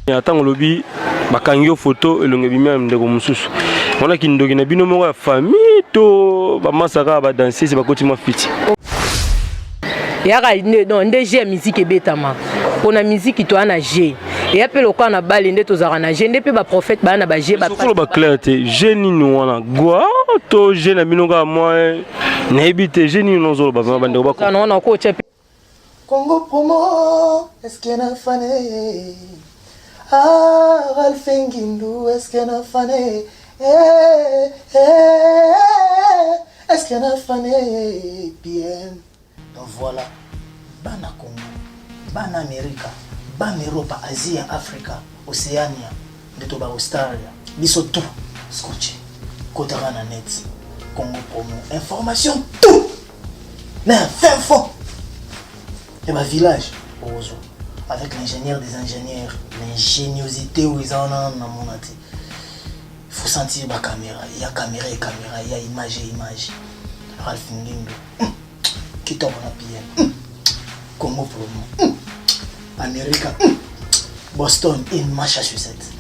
Attends lobby bakangi photo elonge bimia ndeko mususu. Wana kindoki na bino moko ya famille to ba masaka ba danser c'est ba kotima fiti. Yaka non ndege musique ebetama. Pona musique to ana G. Et après le quoi na balle nde to zara na G nde pe ba prophète ba na ba G ba. Faut ba clarté, génie nous wana. Gwa to G na bino ga moi na ebité génie nous zo ba ndeko ba. Non non ko chepe. Congo promo, est-ce qu'il y a fané? Ah, Ralphingindu, est-ce qu'il y a fané? Est-ce qu'il y a fané? Bien. Donc voilà, Bana Congo, Bana America, Bana Europe, Asie, Afrique, Océania, de Toba Australia, biso tout, scotché, Kotarana net, Congo promo, information tout, mais fin fond. Et ma village, avec l'ingénieur des ingénieurs, l'ingéniosité où ils en ont dans mon athée. Il faut sentir ma caméra, il y a caméra, il y a image et image. Ralph Ngindo, qui tombe en PM, Congo Promo, Amérique, Boston et Massachusetts.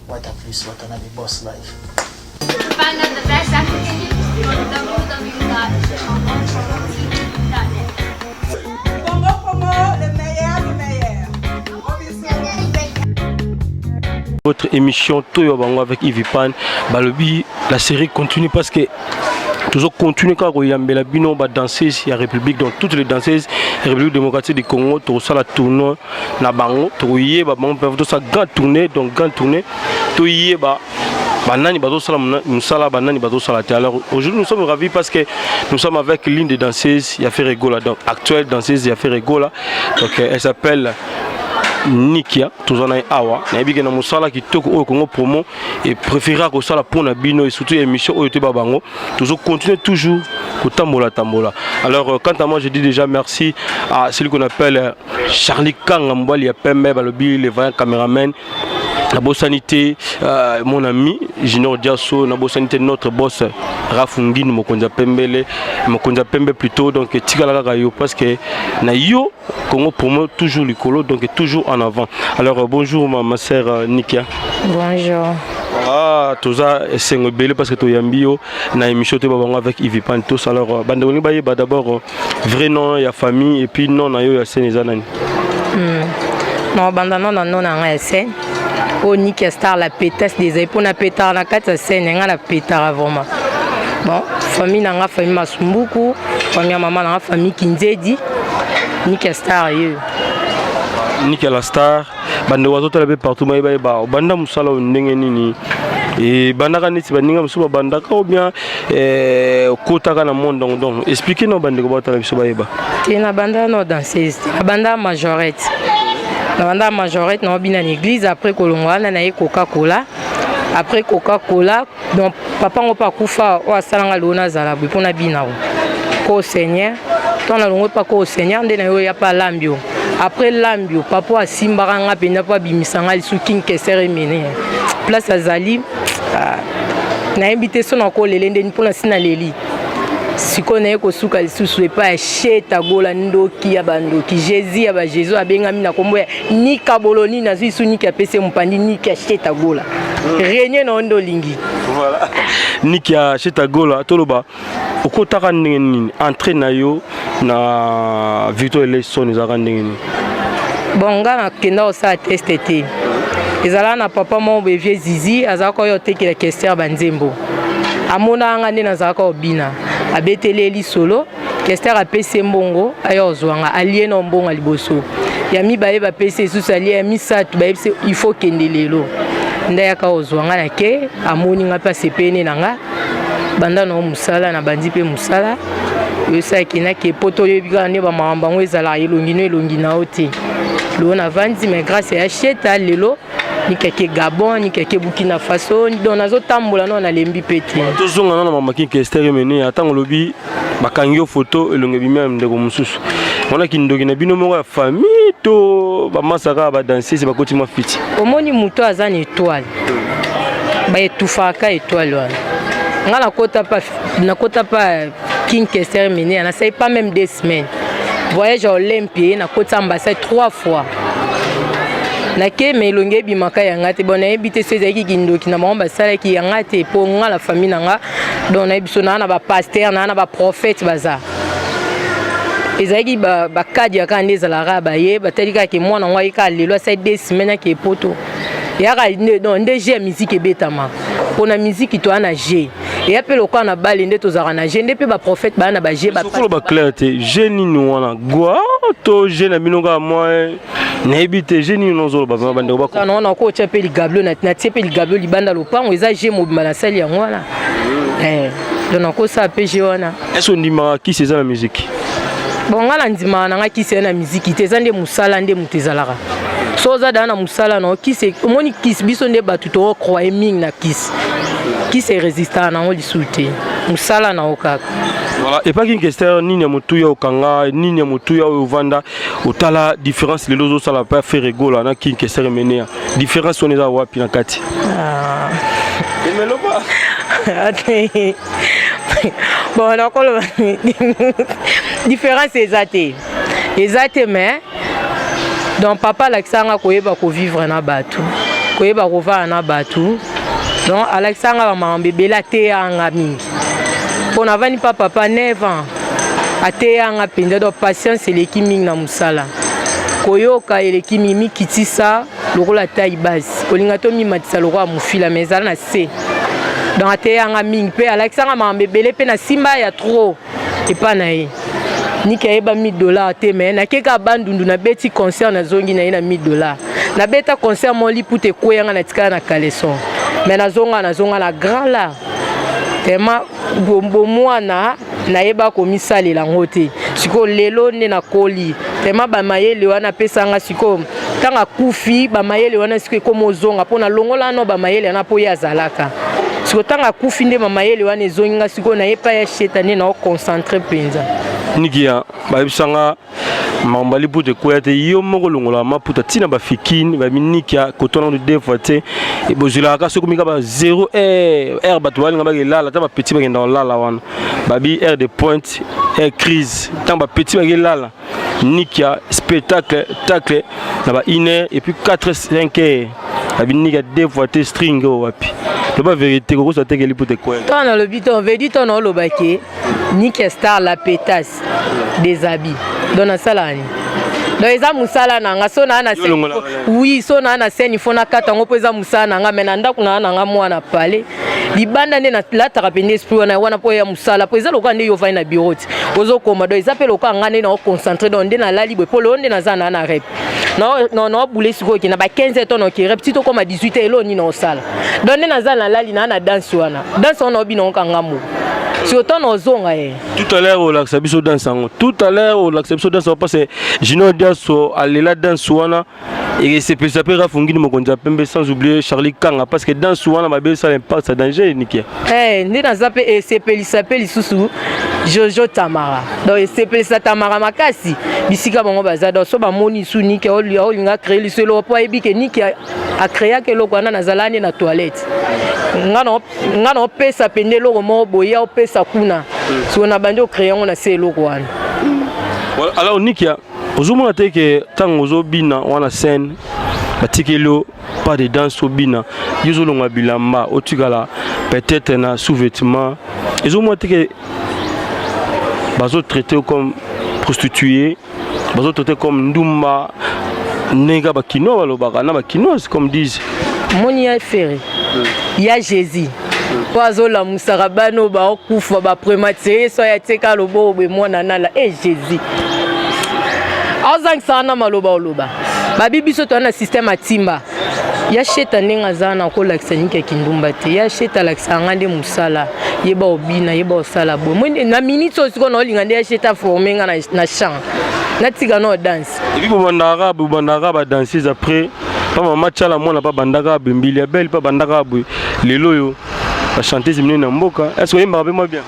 What a plus, what a boss life. Find out the best African from www.congo-tv.net. Votre émission Toyo Bango avec Yves Pan, balobi la série continue parce que toujours continue quand il y a la bino ba danseuse, il y a République dans toutes les danseuses, République démocratique du Congo, tout ça la tournoi na bango, tout y ba bango peuvent tout ça grand tournée donc grand tournée, tout y ba banani bato sala musala banani bato sala. Alors aujourd'hui nous sommes ravis parce que nous sommes avec l'une des danseuses, il y a fait Regola donc actuelle danseuse, il y a fait Regola donc elle s'appelle Nikia, tous en a awa, nabiga na musala qui toko au Congo promo et préféra que ça la pour na bino et surtout émission au YouTube bango, toujours continuer toujours au tambola tambola. Alors quant à moi je dis déjà merci à celui qu'on appelle Charlie Kangambali ya Pembe balobi le vaillant caméraman. La bonne sanité, mon ami Junior Diasso, la bonne sanité notre boss Rafungin, Mokonza Pembe plutôt, donc Tigala Rayo, parce que na yo, Congo pour moi toujours l'écolo, donc toujours en avant. Alors bonjour ma sœur Nikia. Bonjour. Ah, tout ça c'est un bel parce que tu es bio, na émission avec Yves Pantos. Alors bandoni baye d'abord vrai nom, il y a famille et puis non na yo ya Sénézanani. Non bandano na non na scène. Oh Nikia Star la pétasse des épaules na pétard na quatre scène nga la pétard vraiment. Bon, famille na famille Masumbuku, famille maman na famille Kinzedi. Nikia Star yo. Nikia la Star, bande wazo la be partout ba ba banda musala ndenge nini. Et bandaka neti baninga musuba bandaka ou bien kotaka na monde donc expliquez nous bande ko batala biso ba yeba. Tina banda no danseuse, banda majorette. La banda majorette na bina l'église après kolongwa na Coca-Cola. Après Coca-Cola, donc papa ngo pa kufa o asalanga lona zala bu pona bina ko Seigneur. Ton na longo pa ko Seigneur ndena yo ya pa lambio. Après lambio papa asimbaka nga penda pa bimisanga lisu king kesere mene. Place azali na invité son ko lelende ni pona sina leli. Siko na ko suka lisusu epa cheta gola ndoki ya bandoki Jésus ya ba Jésus abenga mina kombo ya nika boloni na zisu nika pese mpandi nika cheta gola renye na ondo lingi voilà nika cheta gola toloba okotaka nini entraîne na yo na Victor Eleison ezaka nini bonga na kenda osa test ezala na papa mo bevie zizi azako yo tekela kester banzembo amona anga nde nazaka obina abeteleli solo kester apese mbongo ayo zwanga alieno mbongo liboso ya mibaye ba pese susu ali ya misatu ba il faut kendelelo ndayaka ozwanga na ke amoni nga pa sepene nanga banda no musala na bandi pe musala yo saki na ke poto yo bika ne ba mamba ngo ezala elongi na oti lo na vandi mais grâce à cheta lelo ni keke Gabon ni keke Burkina Faso ni don nazo tambola non na lembi peti tozonga na mama ki kester mene atango lobi bakangi photo elonge bimia ndeko mususu on a kindoki na bino moko ya famille to ba masaka ba danser c'est ba kotima fiti omoni muto azana étoile ba etufaka étoile wana nga na kota pa king kester mene na sai pas même 2 semaines voyage à Olympie na kota ambassade 3 fois nake me elonge bimaka yanga te bon nayebi te so ezalaki kindoki na bango basalaki yanga te mpo nga la famille nanga donc nayebi so naa na bapaster naa na baprophète baza ezalaki bakadi yaka nde ezalaka baye batali kaka mwana ngo ayeka lelo asali 2 semaines ake epoto yaka nde je ya musique ebetama mpo na musique toa na je eya mpe lokola na bale nde tozalaka na je nde mpe baprophète baya na baje sokolo baclaire te je nini wana gwa to je na bino kaka mwa nayebi te je nini nozoloba vraimen bandeko bakona wana okotya mpe ligablo natie mpe ligablo libanda lopango eza je mobimba nasali yango wana donc nakosala mpe je wana est-ce ondimaka kisi eza na musique bon nga na ndimaka nanga kisi eza na musique te eza nde mosala nde moto ezalaka so oza daa na mosala na okisi omoni kisi biso nde bato tokroye mingi na kisi erésistaka nango lisusu te mosala na o kaka voilà epaki nkester nini ya motuya okanga nini ya motuya oyo ovanda otala différence lelo ozosala mpe affaire egola na kinkester emenea différence wana eza wapi na kati emeloba bon nakoloba différence eza te mais donc papa alakisanga koyeba kovivre na bato koyeba kovanda na bato donc alakisanga bamakambo ebele ateyanga mingi mpo navandi pa papa 9 ans ateyanga mpenza donc patience eleki mingi na mosala koyoka eleki mingi mikitisa lokola taille base kolinga to mimatisa lokola mofila mais ezala na se donc ateyanga mingi mpe alakisanga makambo ebele mpe na simba ya trop epa na ye niki ayeba $1000 te me nakeka bandundu nabeti concert nazongi na ye na $1000 nabeta concert moli pour te kweyanga na tikala na caleçon mais nazonga na grand là tema bombo mwana nayeba komisalela ngo te siko lelo nde nakoli tema bamayele wana pesanga siko tanga kufi bamayele wana siko ekomozonga mpona longola no bamayele wana po ye azalaka siko tanga kufi nde bamayele wana ezonginga siko nayepa ya sheta nde naoconcentre mpenza nikia bayebisanga mambali pour te kwete yo moko longola maputa tina bafikini baminikia kotona de deux fois te e bozula ka soko mika ba 0 r bato balinga bakelala ta ba petit bakenda olala wana babi r de pointe r crise tant ba petit bakelala nikia spectacle tacle na ba 1 heure et puis 4 5 heures babinika deux fois te string wapi le ba vérité ko ça te keli pour te kwete toi na le biton veut dire ton lobaki nikia star la pétasse des habits dona salani donc eza musala nanga so na na scène oui so na na scène ifo na kata ngo peza musala nanga mena ndako na nanga mwana pale libanda nde na la tarapende esprit wana po ya musala po eza loka nde yo vai na bureau ozo koma donc eza pe loka ngane na concentrer donc nde na lali bwe polo nde na za na rep no boule siko ki na ba 15 ton ki rep tito koma 18 elo ni na osala donc nde na za na lali na danse wana danse wana obi na okanga mo si autant nos ongles. Tout à l'heure au lac Sabiso danse. Tout à l'heure au lac Sabiso danse parce que Gino Diaso allait là dans Souana et c'est plus ça peut rafungi mo konja pembe sans oublier Charlie Kanga parce que dans Souana ma belle ça impact ça danger nikia. Ni dans ça peut il s'appelle Isusu Jojo Tamara. Donc c'est plus ça Tamara makasi bisika bango bazado so ba moni su nikia o linga créer le solo po ebi ke nikia a créer que lokwana na zalani na toilette. Ngano pesa pende loko mo boya pesa kuna so na bandi o créer on a c'est loko wana. Alors nikia ozomona te ke tango ozobina wana scène batikelo pas de danse obina yozolonga bilamba otikala peut-être na sous-vêtement ezomona te ke bazo traité comme prostituée bazo traité comme ndumba nega bakino balobaka na bakino comme disent moni ya ferré ya Jésus Oazo la musarabano ba okufa ba prématuré so ya teka lobo be mwana nala Jésus azang sana maloba oloba ba bibiso to na système atimba ya sheta ninga zana ko laksanike kindumba te ya sheta laksanga nde musala yeba obina yeba osala bo na minute osiko na olinga nde ya sheta formenga na chant na tiga no dance et puis bandara ba danser après pas maman chala mona pas bandaka bimbili ya belle pas bandaka lelo yo ba chanter zimine na mboka est-ce que yemba moi bien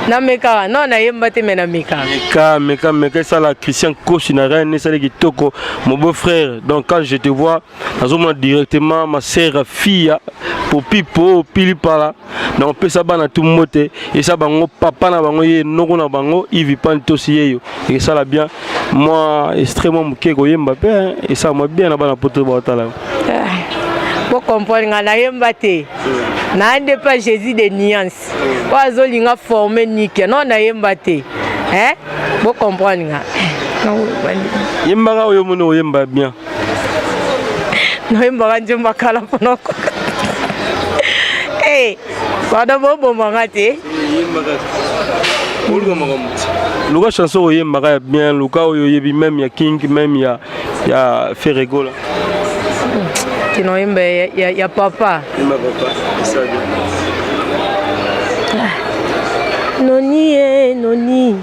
Na meka non na yemba te mena meka. Meka ça la Christian Coach na reine ça qui toko mon beau-frère. Donc quand je te vois, nazoma directement ma sœur fille pour pipo pili pala. Donc on peut ça bana tout moté et ça bango papa na bango ye noko na bango il vit pas tosi yeyo. Et ça la bien moi extrêmement mukeko yemba pe et ça moi bien na bana poto batala. Pour comprendre na yemba te. Na ande pas Jésus de nuances. Oazo linga formé nique non na yemba te. Hein? Pour comprendre nga. Yemba ga oyo mono yemba bien. No yemba ga njomba kala ponoko. Eh,pada bobo mangate. Yemba ga. Oluga magamuti. Luka chanson oyo yemba ga bien, luka oyo yebi même ya King même ya Ferregola. Tino yemba ya papa. Yemba papa. Ça bien. Noni noni.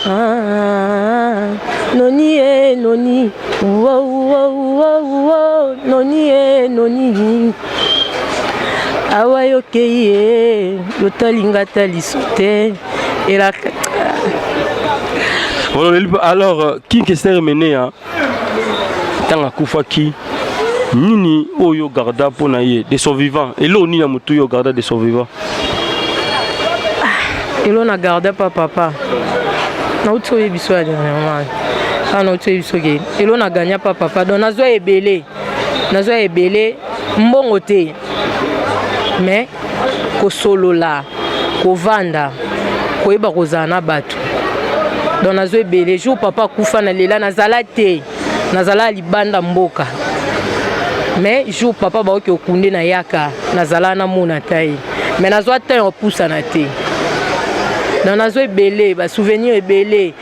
Ah, noni noni. Wow, noni. Awa keye yotalinga talisote et la alors qui est mené hein tanga kufa ki nini oyo garda pona ye des survivants et lo ni na mutu yo garda des survivants et l'on a gardé papa na uto yebiso ya dernièrement na uto yebiso ke et l'on a gagné papa donc nazo ebele mbongo te mais ko solola ko vanda ko yeba ko zana bato donc nazo ebele jour papa kufa na lela nazala te nazala libanda mboka mais jour papa ba ko kunde na yaka nazala na mona tai mais nazo ata on poussa na te donc nazo ebele ba souvenir ebele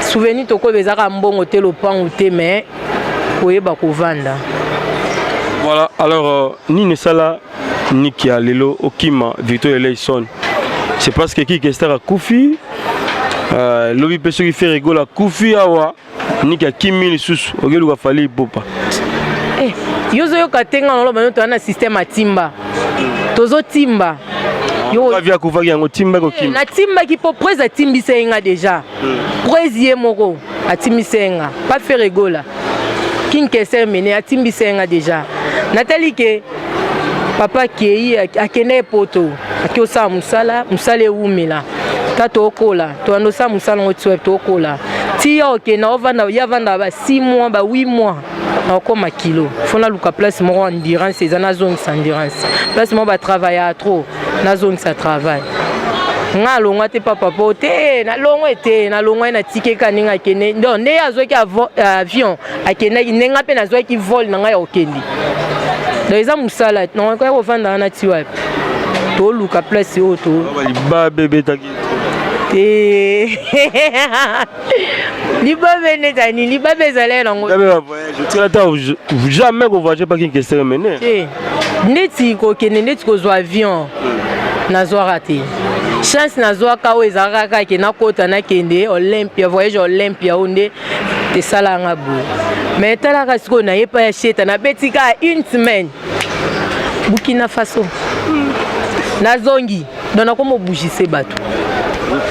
souvenir to ko bezaka mbongo te lopango te mais ko yeba ko vanda. Voilà, alors Nini Sala Nikia Lelo Okima Victor Eleison. C'est parce que qui est à Koufi, l'objet qui fait rigoler à Koufi Awa, Nikia Kimi Sus, au lieu de Fali Popa. Eh, Yozo Katenga, on a un système à Timba. Tozo Timba. Yo, via Koufa qui a un Timba Kim. La Timba qui peut prendre Timbi Senga déjà. Président Moro à Timbi Senga. Pas faire rigoler. King Kesser mené à Timbi Senga déjà. Nathalie ke papa qui a kene poto akiosa musala umela tato okola to anosa musala ngotwe to okola ti oke na ovanda ya vanda ba 6 mois ba 8 mois na koma kilo fona luka place mo endurance c'est na zone sans endurance place mo ba travailler trop na zone ça travail nga longa te papa pote na longo ete na longo na tike kaninga kene donc ne azo ki avion akene nenga pe na zo ki vol na nga ya okendi. Les gens musala non quand on vend na tiwa to luka place auto ba bébé taki liba bene tani liba bezale nango je tire ta jamais qu'on voyage pas qui est mené neti ko kene neti ko zo avion na zo raté chance na zo ka o ezaka ke na kota na kende Olympia voyage Olympia onde te sala ngabu. Mais tala kasiko na yepa ya cheta na betika une semaine Burkina Faso na zongi dona komo bougisse bato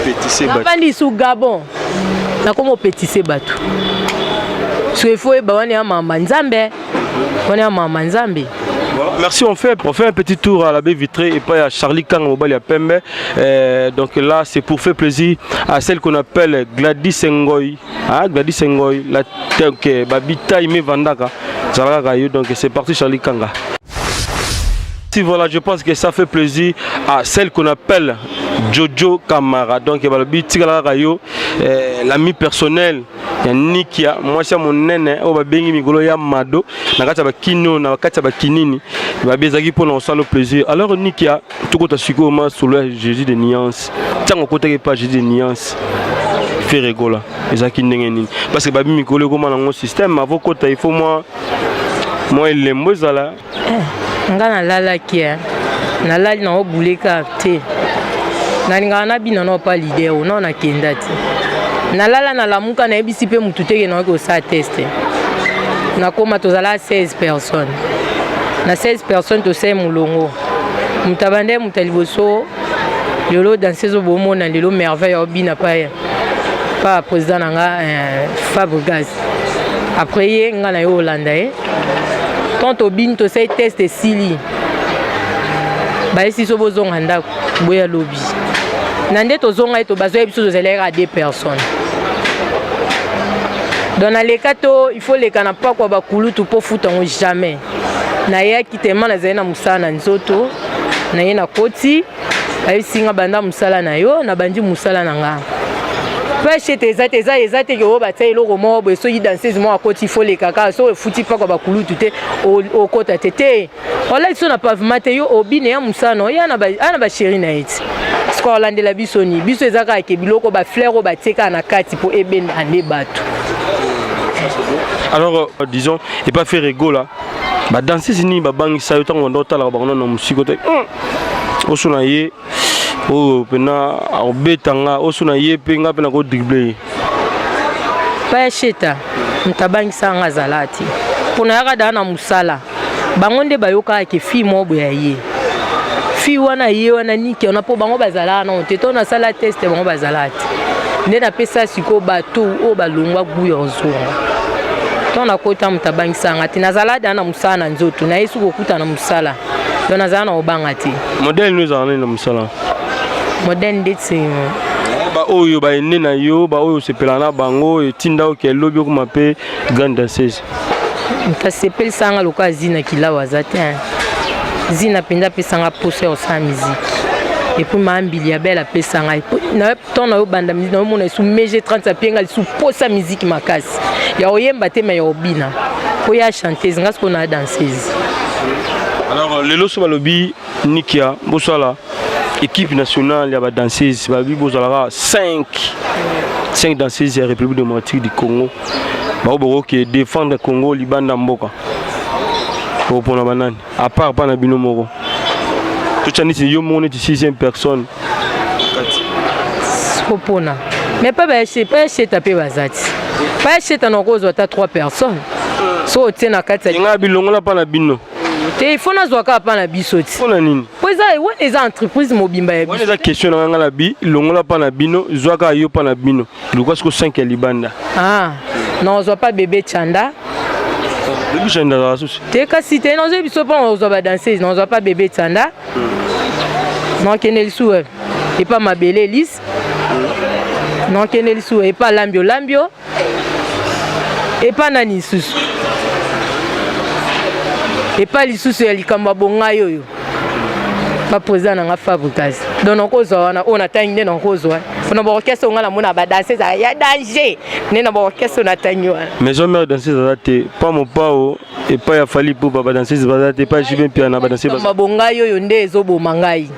pétissé bato bandi sou Gabon na komo pétissé bato so faut ba wana ya mama nzambe wana ya mama nzambe. Merci, on fait un petit tour à la baie vitrée et pas à Charlie Kang Mobile à Pembe. Donc là, c'est pour faire plaisir à celle qu'on appelle Gladys Ngoy. Ah, Gladys Ngoy, la tête Babita Ime Vandaka. Donc c'est parti Charlie Kanga. Voilà, je pense que ça fait plaisir à celle qu'on appelle Jojo Kamara. Donc l'ami personnel ya Nikia, moi c'est mon nene o ba bengi migolo ya mado na kata ba kino na kata ba kinini ba bezaki pour lancer le plaisir. Alors Nikia tout ko ta siko ma solo Jésus de nuance tango ko teke pas Jésus de nuance fait rigola ezaki ndenge nini parce que ba migolo ko na mon système avant ko ta il faut moi il mbozala ngana lala kia na lali na obuleka te na ngana bina no pa leader o na kendati na lala na lamuka na ebisi pe mutu teke na ko sa tester na koma tozala 16 personnes na 16 personnes to sai mulongo mutabande mutaliboso lelo danseuse bomona lelo merveille obina pas président nanga Fabregas après ye nga na yo Hollanda quand obin to say test sili ba esi so bozonga ndako boya lobby nande to zonga to bazo ebiso zelera 2 personnes dans les cas il faut les kana pas kwa bakulutu po futango jamais na ya kitema na zaina musana nzoto na ye na koti ayi singa banda musala na yo na bandi musala na nga pêche teza yo batay eloko mo bo so yi danseuse mo akoti faut les kaka so futi pas kwa bakulutu te o kota tete wala iso na pavement te yo obine ya musana ya na ba chéri na iti sko landela biso ni biso ezaka ke biloko ba fleur o bateka na kati po ebenda ande bato. Alors disons et pas faire rigolo là ba danser ni ba bangi sa yo tango ndota la ba na musiko te o sona ye o pena o betanga o sona ye pe nga pena ko dribbler pa cheta mtabangi sanga zalati pona yaka dana musala bango nde bayoka ke fi mobo ya ye fi wana ye wana niki ona po bango bazala na te to na sala test bango bazalati nde na pesa siko bato o balongwa guya ozonga ton na kota mtabangi sanga ti nazala dana musala nzoto na yesu kokuta na musala don nazala na obanga ti modèle nous en na musala modèle ndeti ba oyo ba ene na yo ba oyo sepelana bango etinda o ke lobi ko mape grande danseuse ta sepel sanga loka zina kila wazate zina penda pesanga poser au sa musique et puis ma ambili ya belle pesanga na ton na banda musique na mona sou meje 30 sa pienga sou posa musique makasi ya oyemba te me ya obina ko ya chanteuse ngas ko na danseuse. Alors lelo so balobi nikia bosala équipe nationale ya ba danseuse ba bi bozala 5 danseuses ya République démocratique du Congo ba oboko ke défendre Congo libanda mboka pour pona banane à part pas na bino moko tout chani si yo mone ti 6e personne kopona mais pas chez taper bazati pas chez tanokozo ata 3 personnes so tena kati nga bilongola pa na bino te faut na zwaka pa na biso ti pona nini poza wona eza entreprise mobimba ya biso wona eza question na nga la bi longola pa na bino zwaka yo pa na bino luka siko 5 ya libanda non zwa pas bébé Chanda bébé Chanda za susi te kasi te non zwa biso pa on zwa ba danseuse non zwa pas bébé Chanda non kenel sou et pas Mabele Elise non kenel sou et pas Lambio et pas nani susu et pas lisusu ya likamba bonga yoyo pas président na Fabregas donc on wana on atangi nde nkozwa fona ba orchestre ngala mona ba danser ya danger ne na ba orchestre na tangi wana maison mère danser za te pas mon pao et pas ya fali pour ba danser za te pas jibe pia na ba danser ba bonga yoyo nde ezobo mangai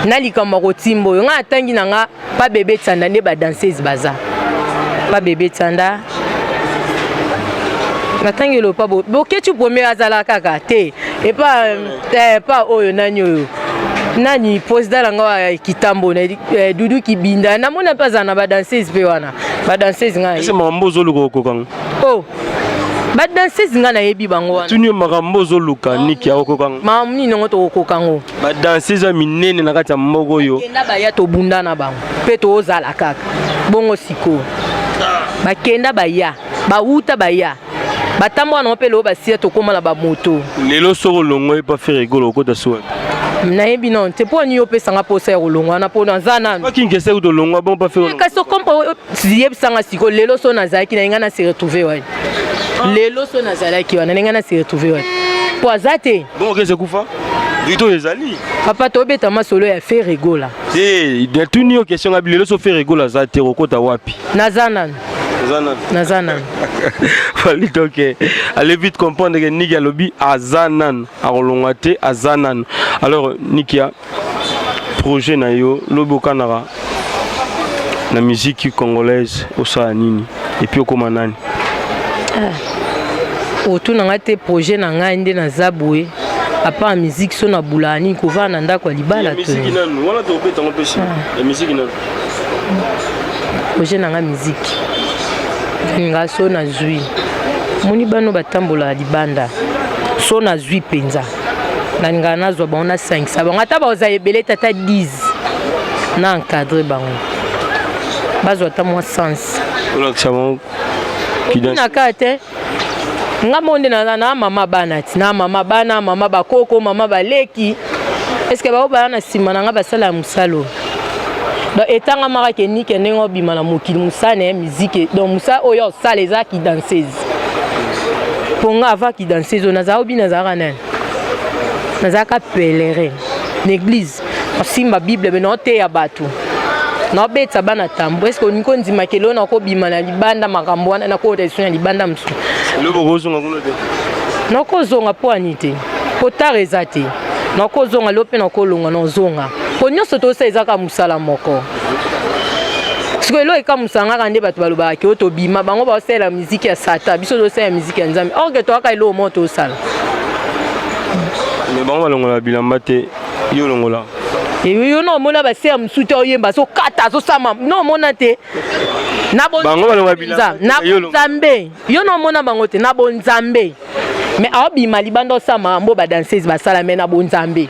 na likamba ko timbo yo nga tangi na nga pas bébé Tsanda ne ba danseuse baza pas bébé Tsanda natangi lo pa bo ketu premier azala kaka te et pas oyo nani président langa kitambo na dudu kibinda na mona pas na ba danseuse pe wana ba danseuse nga c'est mambo zoluko kokang ba danseuse nga na yebi bango wana tunyo makambo zoluka niki akokang mamni nongo to kokango ba danseuse minene na kati ya mbogo yo kenda ba ya to bunda na bango pe to ozala kaka bongo siko ba kenda ba ya ba uta ba ya batambo na opelo basia to koma na ba moto lelo soko longo e pas faire rigolo ko ta soa na yebi non te po ni opesa nga posa ya longo na po na zana pas kinge se to longo bon pas faire ka so kompo yeb sanga siko lelo so na zaki na ngana se retrouver wa lelo so na zalaki wa na ngana se retrouver wa po azate bon que c'est kufa Vito ezali papa to beta ma solo ya faire rigolo de tuni yo question ngabile lelo so faire rigolo azate rokota wapi na zana fallait donc aller vite comprendre que Nikia lobby azanan arolongate azanan. Alors Nikia projet na yo lobo kanara na musique congolaise au nini et puis au nani otu na ngate projet na ngande na zaboué à part musique so na bulani ko va na ndako libala to musique nanu wala to beta ngopesi la musique nanu projet na nga musique nga so na zui moni bano batambola libanda so na zui penza na nga nazwa ba on a 5 ça ba ngata ba oza ebele tata 10 na encadrer bango bazwa ta moi sens olakisa bango kidanse na kate nga monde na mama bana ti na mama bana mama bakoko mama baleki est-ce que bao bana na sima na nga basala musalo donc etanga mara ke ni ke ndenge obima na mokili musane musique donc musa oyo sala eza ki danseuse pour nga avant ki danseuse naza obi naza kana naza ka pèlerin l'église simba bible mais non te ya batu na beta bana tambo est-ce que niko ndima kelo na ko bima na libanda makambo na ko resu na libanda msu le bozonga kuna te na ko zonga po anite po tareza te na ko zonga lope na ko longa na zonga po nyonso to seza ka musala moko siko lo eka musanga kande batu baloba ke to bima bango ba sela musique ya sata biso to sela musique ya nzambe or que to aka ilo moto sala mais bango balongola bilamba te yo longola yo no mona ba se msute oyemba so kata so sama no mona te na bon bango balongola bilamba na nzambe yo no mona bango te na bon nzambe mais abima libando sama mbo ba danseuse ba sala mais na bon nzambe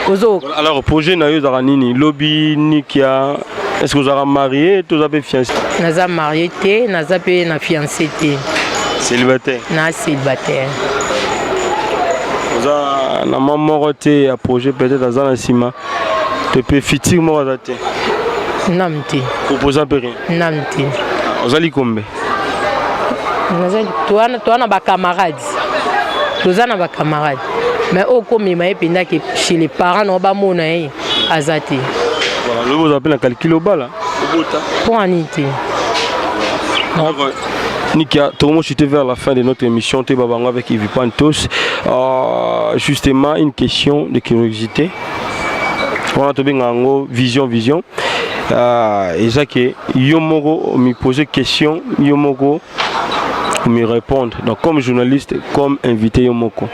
ozo alors projet na yo za nini lobby nikia est-ce que vous avez marié tous avez fiancé naza marié te naza pe na fiancé te célibataire na célibataire na maman te a projet peut-être dans la cima te peut fitir moi za te namte proposant peu rien namte ozali kombe nazali toana ba camarades tozana ba camarades mais au comme il penda que chez les parents on ba mona azati voilà le vous appelle un calcul au bas là pour anité Nikia, tout le monde chuté vers la fin de notre émission Tebabango avec Yves Pantos. Justement, une question de curiosité. On a trouvé une vision. Et ça que Yomoro me posait question, Yomoro me répondre. Donc comme journaliste, comme invité Yomoko.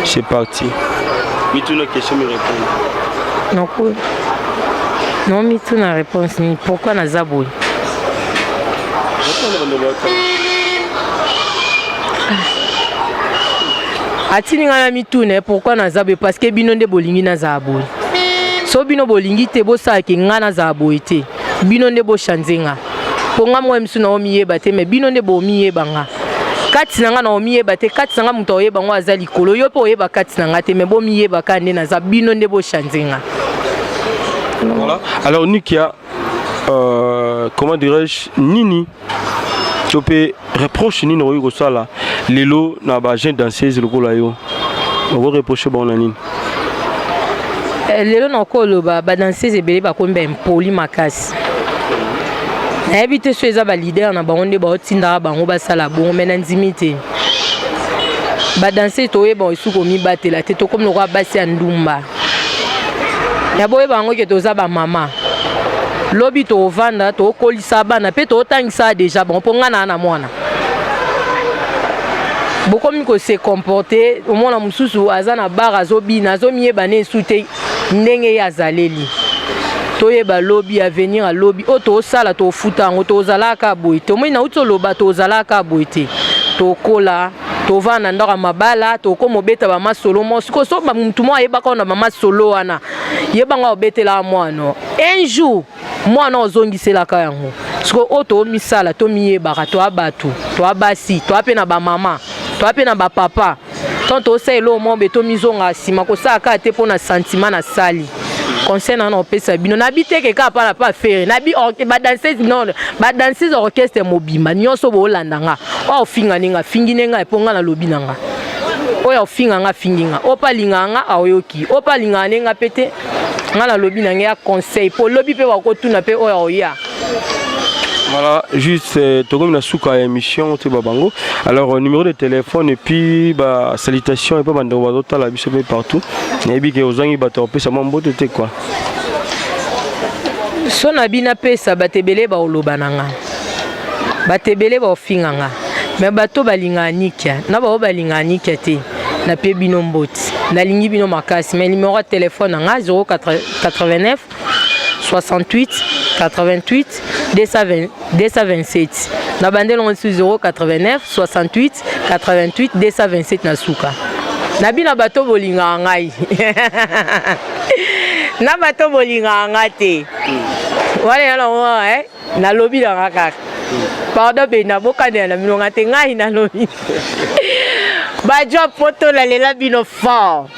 C'est parti. Mais tu as une question me répondre. Non, mais tu n'as réponse ni pourquoi Nazaboui. Atini ngana mitune pourquoi nazabe parce que bino nde bolingi na zabo so bino bolingi te bo sa ke ngana zabo ete bino nde bo chanzenga ponga mo emsu na omiyeba te mais bino nde bo miyeba nga kati na nga na omiyeba te kati na nga muto oyeba ngo azali kolo yo po oyeba kati na nga te mais bo miyeba ka nde na za bino nde bo chanzenga. Voilà. Alors Nikia comment dirais-je Nini tu peux reprocher Nini Royo Sala lelo na ba jeune danseuse lokola yo on va reprocher bon nani lelo na kolo ba danseuse ebele ba komba impoli makasi na habite so eza ba leader na bango nde ba otinda bango ba sala bon mais na nzimite ba danseuse to yeba isuko mi batela te to comme lokwa basi ya ndumba ya boye bango ke to za ba mama lobi to vanda to kolisa bana pe to tangisa déjà bon ponga na mwana beaucoup miko se comporter au moins na mususu azana bar azobina azomiyeba ne sute ndenge ya zaleli to yeba lobby à venir à lobby o to sala to futa ngo to zalaka boite moi na utoloba to zalaka boite to kola to vana ndaka mabala to ko mobeta ba masolo mo siko so ba mtu mo yeba ka na mama solo wana yeba nga obetela mwana un jour mwana ozongisela ka yango siko o to misala to miyeba ka to abatu to abasi to apena ba mama to apena ba papa tonto selo mo beto mizonga sima ko saka te pona sentiment na sali concernant na pesa bino na biteke ka pa na pa faire na bi ba danseuse non ba danseuse orchestre mobima nyonso bo landanga o finga ninga finginenga eponga na lobinanga oyo finga nga finginga opa linganga aoyoki opa linganga nenga pete nga na lobinanga ya conseil po lobi pe wako tuna pe oyo oya. Voilà, juste Togo na souka émission Tebabango. Alors numéro de téléphone et puis bah salutations et pas bande de la biso partout. Et puis que ozangi bato pe ça mambote te quoi. So na bina pesa batebele ba olobananga. Batebele ba ofinganga. Mais bato balinga nikia. Na ba balinga nikia te. Na pe bino mboti. Na lingi bino makasi. Mais numéro de téléphone nga 089 68 88 227 na bandel on sur 089 68 88 227 na suka na bina bato bolinga ngai na bato bolinga ngate wale yana wa na lobby la ngaka pardon be na bokane na milonga te ngai na lobby bajwa poto la lela bino fort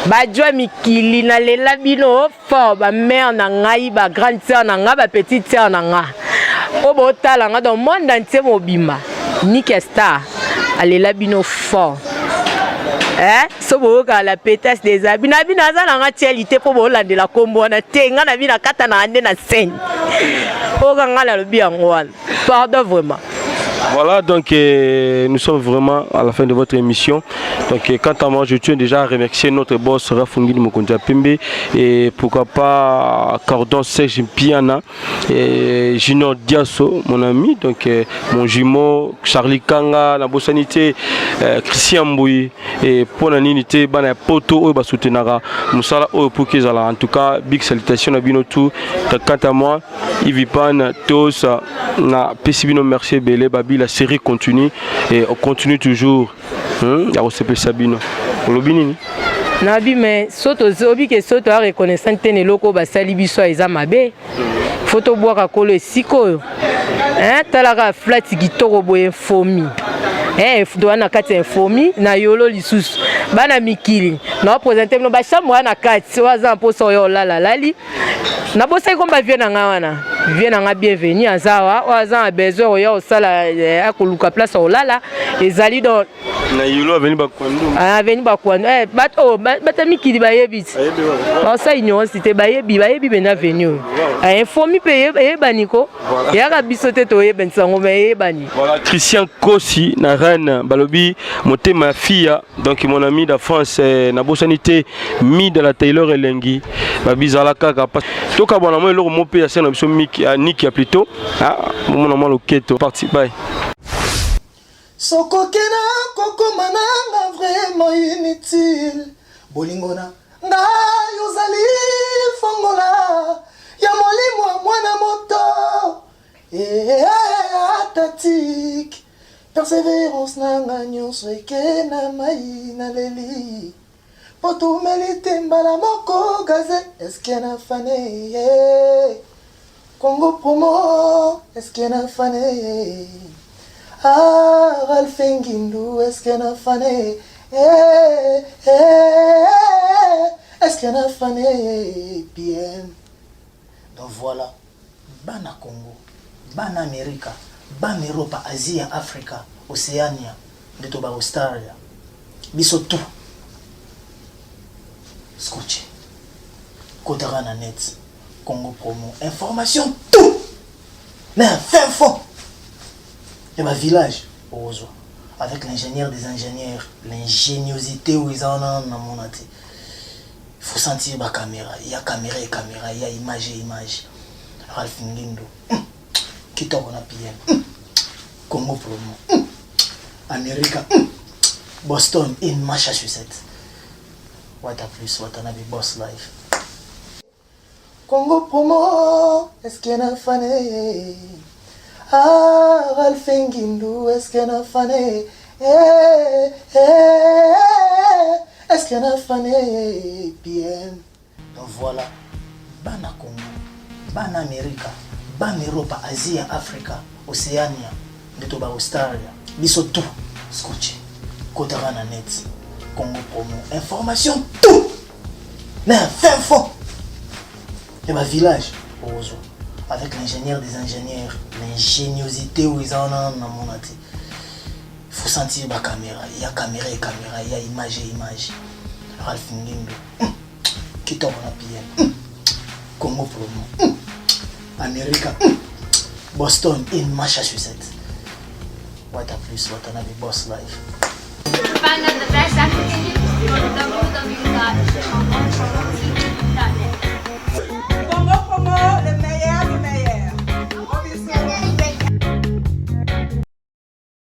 bajwa mikili na lela bino fort ba mère na ngai ba grande sœur na nga ba petite sœur na nga o botala nga dans monde entier mobima Nick Star alela bino fort so boka la pétasse des habits na bina za na ngatialité po bolande la kombo na tenga na bina kata na ande na scène o nga la lobi yango wana pardon vraiment. Voilà, donc nous sommes vraiment à la fin de votre émission. Donc quant à moi, je tiens déjà à remercier notre boss Rafungi Mokonja Pembe et pourquoi pas Cordon Serge Piana et Junior Diasso, mon ami, donc mon jumeau Charlie Kanga, la Bossanité, Christian Mbouy et Ponaninité, Bana Poto, Basutenara, Moussala Opokezala. En tout cas, big salutations à Binotou. Quant à moi, Ivipan, Teos, na Pessibino Mercier Belé, Babi, la série continue et on continue toujours. Ya Rosepe Sabino. Olobini. Nabi mais soto zobi ke soto a reconnaissant tene loko ba sali biso eza mabe. Photo boaka kolo esiko. Talaka flat kitoko boye fomi. Doa na kati infomi na yolo lisusu. Bana mikili. Na présenter no ba chambre na kati waza mposo yo lala lali. Na bosa komba vie na ngawana. Vie na nga bienvenue azawa waza a besoin yo sala akoluka place olala ezali dans na yolo aveni bakwandu. Aveni bakwandu. Bato mikili bayebiti. Basa ignorance bayebi bena venu. Infomi paye baniko. Yaka bisote to yebensango me bani. Voilà, Christian Kossi na reine balobi motema fia donc mon ami de France na bosanité mi de la Taylor Elengi babizala kaka toka bona mo eloko mope ya sena biso miki Nick ya plutôt mon nom loketo parti bye. Sokokena koko mananga vraiment inutile bolingona ngai ozali fongola ya molimo mwana moto atatik persévérance nanga nyonso ekena mai na leli potumeli mbala moko gaze eske na fane Congo promo eske na fane Ralfengindu eske na fane eske na fane bien. Donc voilà, bana Congo, bana Amerika, bana Europa, Asie, Afrika, Océania, de Toba Australia, biso tout. Scotché, Kotarana net, Congo promo, information tout. Mais fin fond. Et ma village, avec l'ingénieur des ingénieurs, l'ingéniosité où ils en ont dans mon athée. Il faut sentir ma caméra, il y a caméra, il y a image. Ralph Ngindo, Kitoko na PM, Congo promo, America, Boston, in Massachusetts. What a plus, what a boss life. Congo promo, est-ce qu'il y a un fané? Ralfengindu, est-ce qu'il y a un fané? Est-ce qu'il y a un fané? Bien. Donc voilà, bana Congo, bana Amerika, bana Europa, Asie, Afrika, Océania, de Toba Australia, biso tout, scotché, Kotarana net, Congo promo, information tout. Mais fin fond. Et ma village, avec l'ingénieur des ingénieurs, l'ingéniosité où ils en ont dans mon athée. Il faut sentir ma caméra, il y a caméra, il y a image. Ralph Ngindo, Kitoko na PM, Congo promo, America, Boston, in Massachusetts. What a plus, what a boss life. Find out the best I can